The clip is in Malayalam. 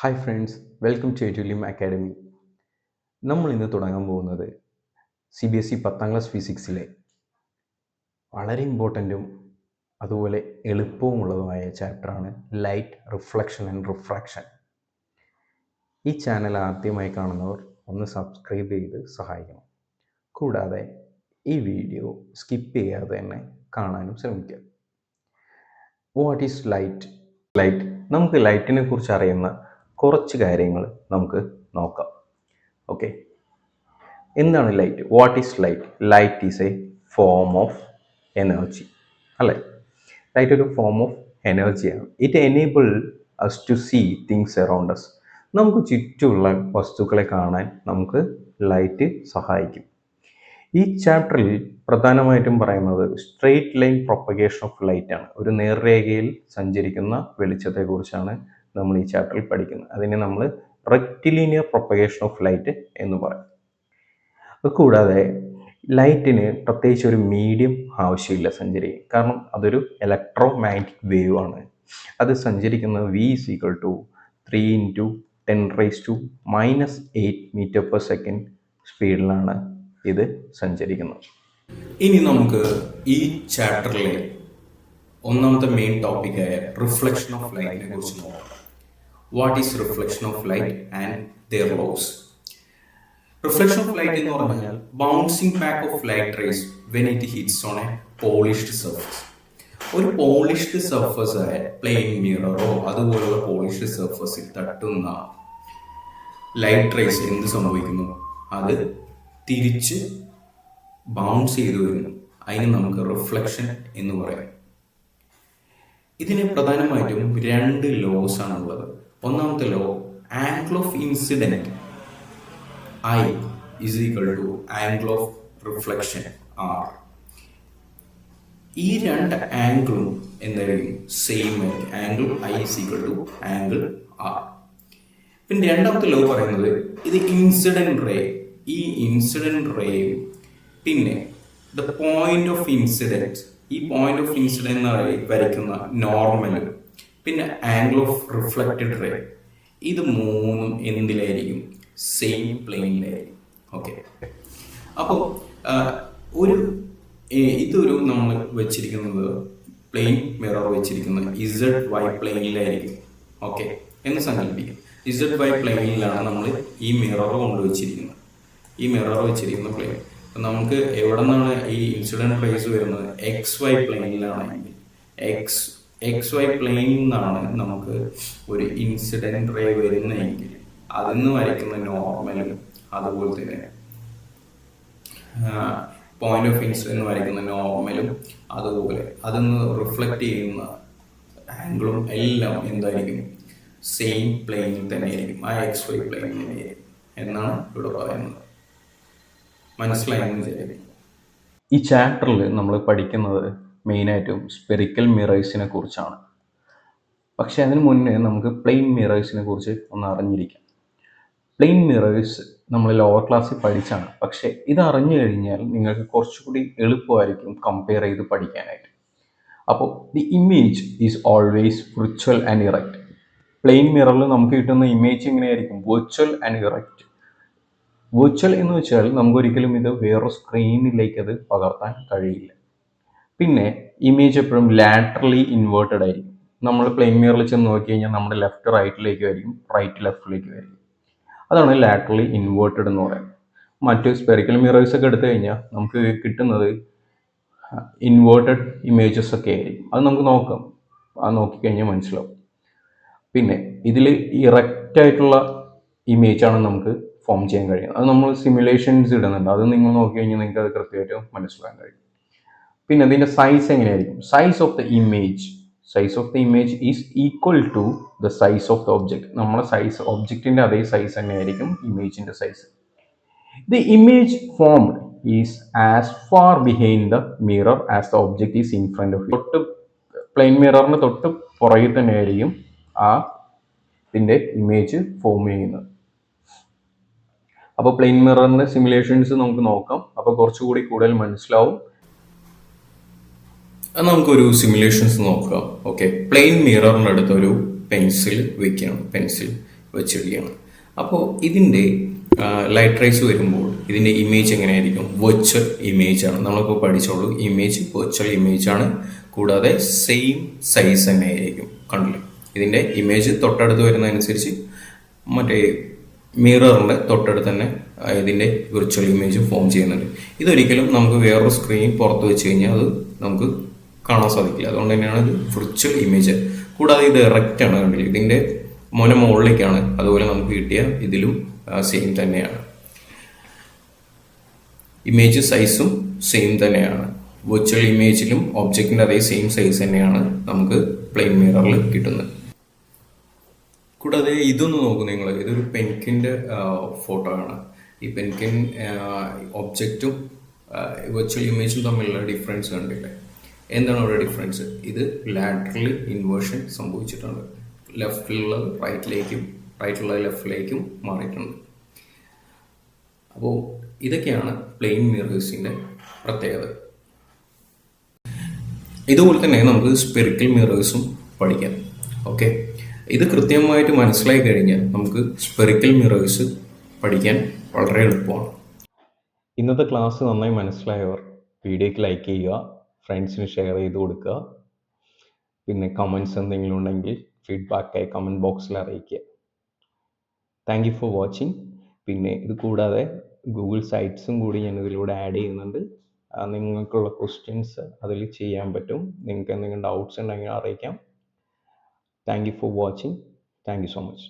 Hi friends, welcome to Edulim academy. നമ്മൾ ഇന്ന് തുടങ്ങാൻ പോകുന്നത് CBSE 10ാം ക്ലാസ് ഫിസിക്സിലെ വളരെ ഇമ്പോർട്ടൻറ്റും അതുപോലെ എളുപ്പവുമുള്ളതുമായ ചാപ്റ്ററാണ് ലൈറ്റ്, റിഫ്ലക്ഷൻ ആൻഡ് റിഫ്രാക്ഷൻ. ഈ ചാനൽ ആദ്യമായി കാണുന്നവർ ഒന്ന് സബ്സ്ക്രൈബ് ചെയ്ത് സഹായിക്കണം. കൂടാതെ ഈ വീഡിയോ സ്കിപ്പ് ചെയ്യാതെ തന്നെ കാണാനും ശ്രമിക്കുക. What is light? നമുക്ക് ലൈറ്റിനെ കുറിച്ച് അറിയുന്ന കുറച്ച് കാര്യങ്ങൾ നമുക്ക് നോക്കാം. ഓക്കെ, എന്താണ് light? What is light? Light is a form of energy, അല്ലേ? ലൈറ്റ് ഒരു ഫോം ഓഫ് എനർജിയാണ്. It enable us to see things around us. നമുക്ക് ചുറ്റുമുള്ള വസ്തുക്കളെ കാണാൻ നമുക്ക് ലൈറ്റ് സഹായിക്കും. ഈ ചാപ്റ്ററിൽ പ്രധാനമായിട്ടും പറയുന്നത് straight line propagation of light ആണ്. ഒരു നേർരേഖയിൽ സഞ്ചരിക്കുന്ന വെളിച്ചത്തെക്കുറിച്ചാണ് നമ്മൾ ഈ ചാപ്റ്ററിൽ പഠിക്കുന്നത്. അതിനെ നമ്മൾ റെക്റ്റിലീനിയർ പ്രൊപ്പഗേഷൻ ഓഫ് ലൈറ്റ് എന്ന് പറയും. കൂടാതെ ലൈറ്റിന് പ്രത്യേകിച്ച് ഒരു മീഡിയം ആവശ്യമില്ല സഞ്ചരിക്കാൻ. കാരണം അതൊരു ഇലക്ട്രോ മാഗ്നറ്റിക് വേവ് ആണ്. അത് സഞ്ചരിക്കുന്നത് V=3 × 10⁻⁻8 m/s സ്പീഡിലാണ് ഇത് സഞ്ചരിക്കുന്നത്. ഇനി നമുക്ക് ഈ ചാപ്റ്ററിലെ ഒന്നാമത്തെ മെയിൻ ടോപ്പിക്കായ റിഫ്ലക്ഷൻ ഓഫ് ലൈറ്റിനെ കുറിച്ച് നോക്കാം. What is reflection of light and their laws? Reflection of light എന്ന് പറഞ്ഞാൽ bouncing back of light rays when it hits on a polished surface. ഒരു പോളിഷ്ഡ് സർഫസ് ആയ പ്ലെയിൻ മിററോ അതുപോലുള്ള പോളിഷ്ഡ് സർഫസിൽ തട്ടുന്ന ലൈറ്റ് റേസ് എന്ത് സംഭവിക്കുന്നു? അത് തിരിച്ച് ബൗൺസ് ചെയ്തു വരുന്നു. അതിന് നമുക്ക് റിഫ്ലക്ഷൻ എന്ന് പറയാം. ഇതിന് പ്രധാനമായിട്ടും രണ്ട് ലോസ് ആണുള്ളത്. ഒന്നാമത്തെ law, angle of incident I = angle of reflection R. ഈ രണ്ട് ആംഗിളും എന്തായിരിക്കും? സെയിം ആയിരിക്കും. Angle I = angle R. പിന്നെ രണ്ടാമത്തെ ലോ പറയുന്നത് ഇത് ഇൻസിഡന്റ് റേ. ഈ ഇൻസിഡന്റ് റേയും പിന്നെ ദ പോയിന്റ് ഓഫ് ഇൻസിഡന്റ്, ഈ പോയിന്റ് ഓഫ് ഇൻസിഡന്റ് വരയ്ക്കുന്ന നോർമൽ, പിന്നെ ആംഗിൾ ഓഫ് റിഫ്ലക്റ്റഡ് റേ, ഇത് മൂന്നും എന്തിലായിരിക്കും? സെയിം പ്ലെയിനിലായിരിക്കും. ഓക്കെ, അപ്പോൾ ഇതൊരു നമ്മൾ വെച്ചിരിക്കുന്നത് പ്ലെയിൻ മിറർ വെച്ചിരിക്കുന്നത് ZY പ്ലെയിനിലായിരിക്കും. ഓക്കെ എന്ന് സങ്കല്പിക്കും. ZY പ്ലെയിനിലാണ് നമ്മൾ ഈ മിറർ കൊണ്ടുവച്ചിരിക്കുന്നത്. ഈ മിറർ വെച്ചിരിക്കുന്ന പ്ലെയിൻ നമുക്ക് എവിടെ നിന്നാണ് ഈ ഇൻസിഡന്റ് റേസ് വരുന്നത്? XY പ്ലെയിനിലാണെങ്കിൽ XY പ്ലെയിനിൽ നിന്നാണ് നമുക്ക് ഒരു ഇൻസിഡന്റ് റേ വരുന്നതെങ്കിൽ അതിന്ന് വരയ്ക്കുന്ന നോർമലും അതുപോലെ തന്നെ പോയിന്റ് ഓഫ് ഇൻസിഡന്റ് വരയ്ക്കുന്ന നോർമലും അതുപോലെ അതിന്ന് റിഫ്ലക്റ്റ് ചെയ്യുന്ന ആംഗിളും എല്ലാം എന്തായിരിക്കും? സെയിം പ്ലെയിനിൽ തന്നെ ആയിരിക്കും. ആ XY പ്ലെയിനിൽ തന്നെയായിരിക്കും എന്നാണ് ഇവിടെ പറയുന്നത്. മനസ്സിലായെന്ന് വിചാരിക്കും. ഈ ചാപ്റ്ററിൽ നമ്മൾ പഠിക്കുന്നത് മെയിനായിട്ടും സ്പെറിക്കൽ മിറേഴ്സിനെ കുറിച്ചാണ്. പക്ഷെ അതിന് മുന്നേ നമുക്ക് പ്ലെയിൻ മിറേഴ്സിനെ കുറിച്ച് ഒന്ന് അറിഞ്ഞിരിക്കാം. പ്ലെയിൻ മിറേഴ്സ് നമ്മൾ ലോവർ ക്ലാസ്സിൽ പഠിച്ചാണ്. പക്ഷെ ഇത് അറിഞ്ഞു കഴിഞ്ഞാൽ നിങ്ങൾക്ക് കുറച്ചുകൂടി എളുപ്പമായിരിക്കും കമ്പയർ ചെയ്ത് പഠിക്കാനായിട്ട്. അപ്പോൾ the image is always virtual and erect. Plain മിററിൽ നമുക്ക് കിട്ടുന്ന ഇമേജ് എങ്ങനെയായിരിക്കും? Virtual and erect. വിർച്വൽ എന്ന് വെച്ചാൽ നമുക്കൊരിക്കലും ഇത് വേറൊരു സ്ക്രീനിലേക്ക് അത് പകർത്താൻ കഴിയില്ല. പിന്നെ ഇമേജ് എപ്പോഴും ലാറ്ററലി ഇൻവേർട്ടഡ് ആയിരിക്കും. നമ്മൾ പ്ലെയിൻ മിററിൽ ചെന്ന് നോക്കി കഴിഞ്ഞാൽ നമ്മുടെ ലെഫ്റ്റ് റൈറ്റിലേക്ക് ആയിരിക്കും, റൈറ്റ് ലെഫ്റ്റിലേക്ക് ആയിരിക്കും. അതാണ് ലാറ്ററലി ഇൻവേർട്ടഡ് എന്ന് പറയുന്നത്. മറ്റ് സ്പെറിക്കൽ മിറേഴ്സ് ഒക്കെ എടുത്തു കഴിഞ്ഞാൽ നമുക്ക് കിട്ടുന്നത് ഇൻവേർട്ടഡ് ഇമേജസ് ഒക്കെ ആയിരിക്കും. അത് നമുക്ക് നോക്കാം, അത് നോക്കിക്കഴിഞ്ഞാൽ മനസ്സിലാവും. പിന്നെ ഇതിൽ ഇറക്റ്റ് ആയിട്ടുള്ള ഇമേജാണ് നമുക്ക് ഫോം ചെയ്യാൻ കഴിയുന്നത്. അത് നമ്മൾ സിമുലേഷൻസ് ഇടുന്നുണ്ട്. അത് നിങ്ങൾ നോക്കി കഴിഞ്ഞാൽ നിങ്ങൾക്ക് അത് കൃത്യമായിട്ട് മനസ്സിലാക്കാൻ കഴിയും. പിന്നെ അതിൻ്റെ സൈസ് എങ്ങനെയായിരിക്കും? Size of the image is equal to the size of the object. നമ്മുടെ സൈസ്, ഒബ്ജക്റ്റിൻ്റെ അതേ സൈസ് തന്നെയായിരിക്കും ഇമേജിൻ്റെ size. The image formed is as far behind the mirror as the object is in front of. തൊട്ട് പ്ലെയിൻ മിററിന് തൊട്ട് പുറകിൽ തന്നെയായിരിക്കും ഇതിൻ്റെ ഇമേജ് ഫോം ചെയ്യുന്നത്. അപ്പോൾ പ്ലെയിൻ മിററിൻ്റെ സിമുലേഷൻസ് നമുക്ക് നോക്കാം. അപ്പോൾ കുറച്ചുകൂടി കൂടുതൽ മനസ്സിലാവും. നമുക്കൊരു സിമുലേഷൻസ് നോക്കാം. ഓക്കെ, പ്ലെയിൻ മിററിൻ്റെ അടുത്തൊരു പെൻസിൽ വെക്കുകയാണ്. പെൻസിൽ വെച്ചിരിക്കുകയാണ്. അപ്പോൾ ഇതിൻ്റെ ലൈറ്റ് റേസ് വരുമ്പോൾ ഇതിൻ്റെ ഇമേജ് എങ്ങനെയായിരിക്കും? വെർച്വൽ ഇമേജ് ആണ്. നമ്മളിപ്പോൾ പഠിച്ചോളൂ, ഇമേജ് വെർച്വൽ ഇമേജ് ആണ്. കൂടാതെ സെയിം സൈസ് തന്നെ ആയിരിക്കും. കണ്ടില്ലേ, ഇതിൻ്റെ ഇമേജ് തൊട്ടടുത്ത് വരുന്നതനുസരിച്ച് മറ്റേ മിററിൻ്റെ തൊട്ടടുത്ത് തന്നെ ഇതിൻ്റെ വിർച്വൽ ഇമേജ് ഫോം ചെയ്യുന്നുണ്ട്. ഇതൊരിക്കലും നമുക്ക് വേറൊരു സ്ക്രീൻ പുറത്ത് വെച്ച് കഴിഞ്ഞാൽ അത് നമുക്ക് കാണാൻ സാധിക്കില്ല. അതുകൊണ്ട് തന്നെയാണ് ഇത് വിർച്വൽ ഇമേജ്. കൂടാതെ ഇത് എറക്റ്റ് ആണ്. കണ്ടില്ലേ, ഇതിൻ്റെ മുകളിലേക്കാണ്. അതുപോലെ നമുക്ക് കിട്ടിയ ഇതിലും സെയിം തന്നെയാണ്. ഇമേജ് സൈസും സെയിം തന്നെയാണ്. വിർച്വൽ ഇമേജിലും ഒബ്ജക്റ്റിൻ്റെ അതേ സെയിം സൈസ് തന്നെയാണ് നമുക്ക് പ്ലെയിൻ മിററിൽ കിട്ടുന്നത്. കൂടാതെ ഇതൊന്ന് നോക്കൂ നിങ്ങൾ, ഇതൊരു പെൻകിൻ്റെ ഫോട്ടോ ആണ്. ഈ പെൻകിൻ ഒബ്ജക്റ്റും വിർച്വൽ ഇമേജും തമ്മിലുള്ള ഡിഫറൻസ് കണ്ടില്ലേ? എന്താണ് അവിടെ ഡിഫറൻസ്? ഇത് ലാറ്ററലി ഇൻവേർഷൻ സംഭവിച്ചിട്ടുണ്ട്. ലെഫ്റ്റിലുള്ളത് റൈറ്റിലേക്കും റൈറ്റിലുള്ളത് ലെഫ്റ്റിലേക്കും മാറിയിട്ടുണ്ട്. അപ്പോൾ ഇതൊക്കെയാണ് പ്ലെയിൻ മിറേഴ്സിൻ്റെ പ്രത്യേകത. ഇതുപോലെ തന്നെ നമുക്ക് സ്പെറിക്കൽ മിറേഴ്സും പഠിക്കാം. ഓക്കെ, ഇത് കൃത്യമായിട്ട് മനസ്സിലായി കഴിഞ്ഞാൽ നമുക്ക് സ്പെറിക്കൽ മിറേഴ്സ് പഠിക്കാൻ വളരെ എളുപ്പമാണ്. ഇന്നത്തെ ക്ലാസ് നന്നായി മനസ്സിലായവർ വീഡിയോയ്ക്ക് ലൈക്ക് ചെയ്യുക, ഫ്രണ്ട്സിന് ഷെയർ ചെയ്ത് കൊടുക്കുക. പിന്നെ കമൻറ്റ്സ് എന്തെങ്കിലും ഉണ്ടെങ്കിൽ ഫീഡ്ബാക്കായി കമൻറ്റ് ബോക്സിൽ അറിയിക്കുക. Thank you for watching. പിന്നെ ഇത് കൂടാതെ ഗൂഗിൾ സൈറ്റ്സും കൂടി ഞാൻ ഇതിലൂടെ ആഡ് ചെയ്യുന്നുണ്ട്. നിങ്ങൾക്കുള്ള ക്വസ്റ്റ്യൻസ് അതിൽ ചെയ്യാൻ പറ്റും. നിങ്ങൾക്ക് എന്തെങ്കിലും ഡൗട്ട്സ് ഉണ്ടെങ്കിൽ അറിയിക്കാം. Thank you for watching. Thank you so much.